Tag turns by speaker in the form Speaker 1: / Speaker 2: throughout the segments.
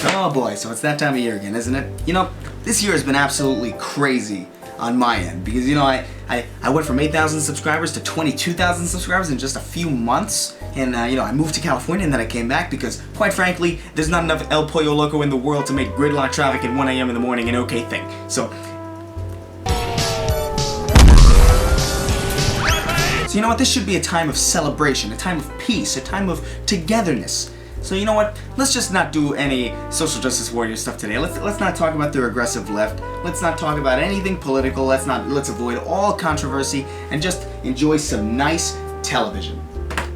Speaker 1: Oh boy, so it's that time of year again, isn't it? You know, this year has been absolutely crazy on my end because, you know, I went from 8,000 subscribers to 22,000 subscribers in just a few months. And, you know, I moved to California and then I came back because, quite frankly, there's not enough El Pollo Loco in the world to make gridlock traffic at 1 a.m. in the morning an okay thing. So you know what? This should be a time of celebration, a time of peace, a time of togetherness. So you know what? Let's just not do any social justice warrior stuff today. Let's not talk about the regressive left. Let's not talk about anything political. Let's avoid all controvery and just enjoy some nice television.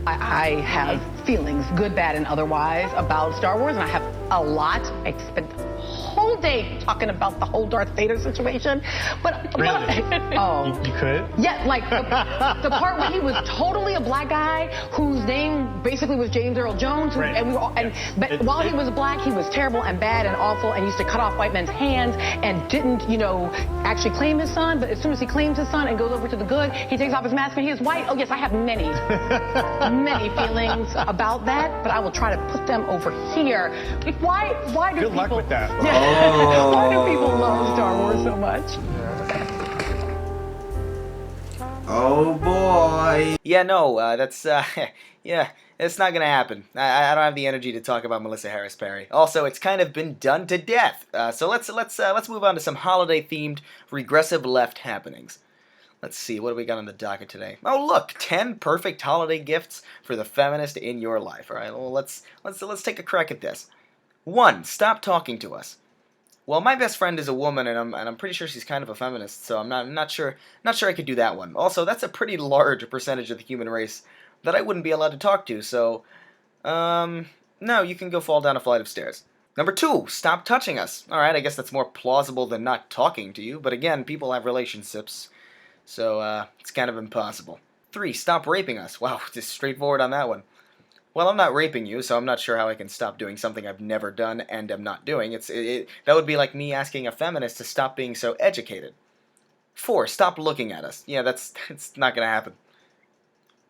Speaker 2: I have feelings, good, bad, and otherwise, about Star Wars, and I have a lot. I spent the whole day talking about the whole Darth Vader situation.
Speaker 3: Really?
Speaker 2: Oh.
Speaker 3: You could?
Speaker 2: Yeah, like the part where he was totally a black guy whose name basically was James Earl Jones,
Speaker 3: Right.
Speaker 2: and we were all, but while he was black, he was terrible and bad and awful and used to cut off white men's hands and didn't, you know, actually claim his son. But as soon as he claims his son and goes over to the good, he takes off his mask and he is white. Oh yes, I have many feelings about that, but I will try to put them over here. Why do
Speaker 3: Good
Speaker 2: people?
Speaker 3: luck with that.
Speaker 2: Yeah.
Speaker 1: Oh.
Speaker 2: Why do people love Star Wars so much?
Speaker 1: Oh boy.
Speaker 4: Yeah, no, that's, yeah, it's not gonna happen. I don't have the energy to talk about Melissa Harris Perry. Also, it's kind of been done to death. So let's move on to some holiday-themed regressive left happenings. Let's see, what do we got on the docket today? Oh, look, 10 perfect holiday gifts for the feminist in your life. All right, well, let's take a crack at this. 1, stop talking to us. Well, my best friend is a woman, and I'm pretty sure she's kind of a feminist, so I'm not sure I could do that one. Also, that's a pretty large percentage of the human race that I wouldn't be allowed to talk to, so no, you can go fall down a flight of stairs. Number 2, stop touching us. All right, I guess that's more plausible than not talking to you, but again, people have relationships, so it's kind of impossible. 3, stop raping us. Wow, just straightforward on that one. Well, I'm not raping you, so I'm not sure how I can stop doing something I've never done and am not doing. That would be like me asking a feminist to stop being so educated. 4, stop looking at us. Yeah, it's not gonna happen.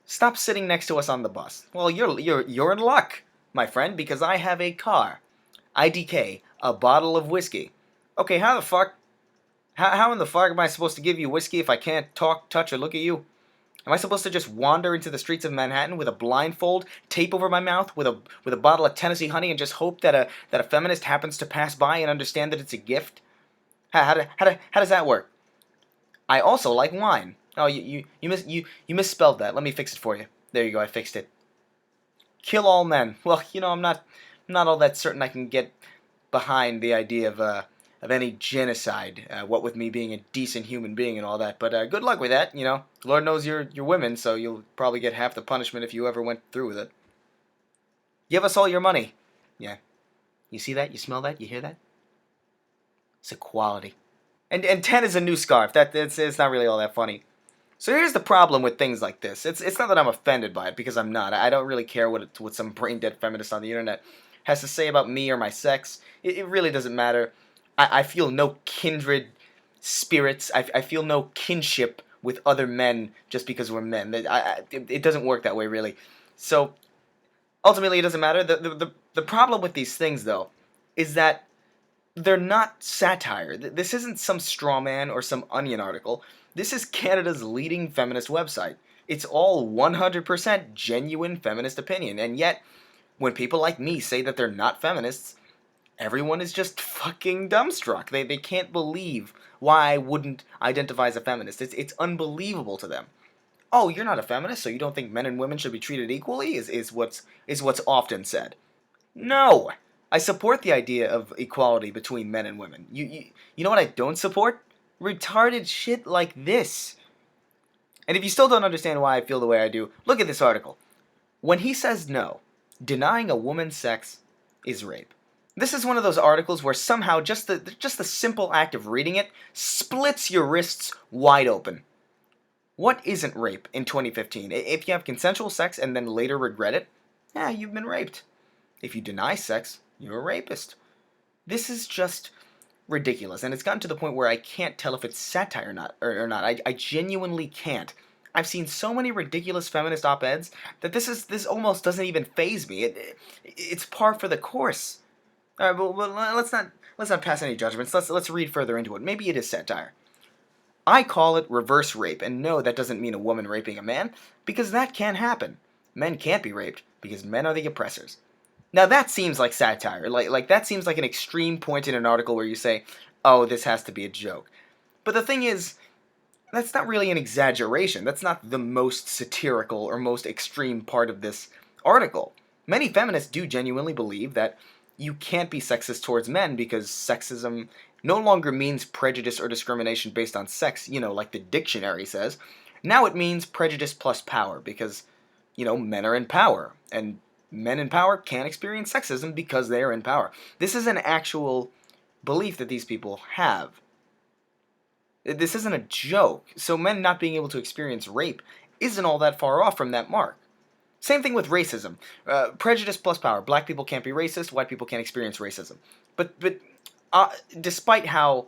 Speaker 4: Stop sitting next to us on the bus. Well, you're in luck, my friend, because I have a car, IDK, a bottle of whiskey. Okay, how in the fuck am I supposed to give you whiskey if I can't talk, touch, or look at you? Am I supposed to just wander into the streets of Manhattan with a blindfold, tape over my mouth, with a bottle of Tennessee honey, and just hope that a feminist happens to pass by and understand that it's a gift? How does that work? I also like wine. Oh, you misspelled that. Let me fix it for you. There you go. I fixed it. Kill all men. Well, you know, I'm not all that certain I can get behind the idea of any genocide, what with me being a decent human being and all that, but good luck with that, you know. Lord knows you're women, so you'll probably get half the punishment if you ever went through with it. Give us all your money. Yeah. You see that? You smell that? You hear that? It's equality. And 10 is a new scarf. It's not really all that funny. So here's the problem with things like this. It's not that I'm offended by it, because I'm not. I don't really care what some brain-dead feminist on the internet has to say about me or my sex. It really doesn't matter. I feel no kindred spirits. I feel no kinship with other men just because we're men. It doesn't work that way, really. So, ultimately, it doesn't matter. The problem with these things, though, is that they're not satire. This isn't some straw man or some Onion article. This is Canada's leading feminist website. It's all 100% genuine feminist opinion. And yet, when people like me say that they're not feminists, everyone is just fucking dumbstruck. They can't believe why I wouldn't identify as a feminist. It's unbelievable to them. Oh, you're not a feminist, so you don't think men and women should be treated equally? Is what's often said. No, I support the idea of equality between men and women. You know what I don't support? Retarded shit like this. And if you still don't understand why I feel the way I do, look at this article. When he says no, denying a woman's sex is rape. This is one of those articles where somehow just the simple act of reading it splits your wrists wide open. What isn't rape in 2015? If you have consensual sex and then later regret it, yeah, you've been raped. If you deny sex, you're a rapist. This is just ridiculous, and it's gotten to the point where I can't tell if it's satire or not. I genuinely can't. I've seen so many ridiculous feminist op-eds that this almost doesn't even faze me. It's par for the course. All right, well, let's not pass any judgments. Let's read further into it. Maybe it is satire. I call it reverse rape, and no, that doesn't mean a woman raping a man, because that can happen. Men can't be raped because men are the oppressors. Now that seems like satire. Like that seems like an extreme point in an article where you say, "Oh, this has to be a joke." But the thing is, that's not really an exaggeration. That's not the most satirical or most extreme part of this article. Many feminists do genuinely believe that you can't be sexist towards men because sexism no longer means prejudice or discrimination based on sex, like the dictionary says. Now it means prejudice plus power because, men are in power, and men in power can't experience sexism because they are in power. This is an actual belief that these people have. This isn't a joke, so men not being able to experience rape isn't all that far off from that mark. Same thing with racism. Prejudice plus power. Black people can't be racist, white people can't experience racism. But despite how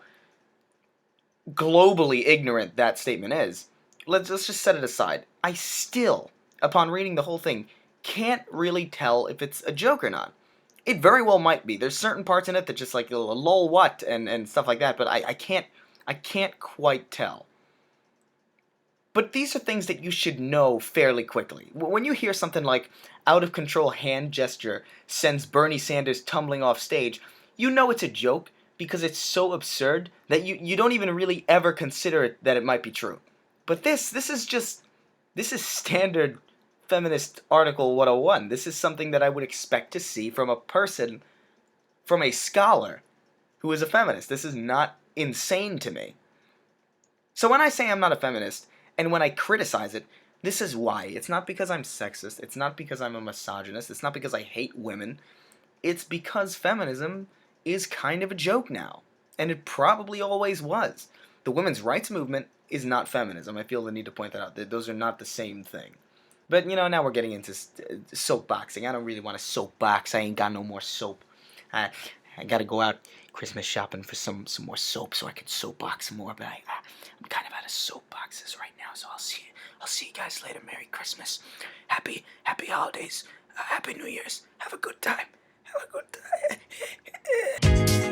Speaker 4: globally ignorant that statement is, let's just set it aside. I still, upon reading the whole thing, can't really tell if it's a joke or not. It very well might be. There's certain parts in it that just like, lol what, and stuff like that, but I can't quite tell. But these are things that you should know fairly quickly. When you hear something like, out of control hand gesture sends Bernie Sanders tumbling off stage, you know it's a joke because it's so absurd that you don't even really ever consider it that it might be true. But this is standard feminist article 101. This is something that I would expect to see from a person, from a scholar who is a feminist. This is not insane to me. So when I say I'm not a feminist, and when I criticize it, this is why. It's not because I'm sexist. It's not because I'm a misogynist. It's not because I hate women. It's because feminism is kind of a joke now. And it probably always was. The women's rights movement is not feminism. I feel the need to point that out. Those are not the same thing. But, now we're getting into soapboxing. I don't really want to soapbox. I ain't got no more soap. I got to go out Christmas shopping for some more soap so I can soapbox some more. But I'm kind of out of soapboxes right now, so I'll see you guys later. Merry Christmas, happy holidays, happy New Year's. Have a good time. Have a good time.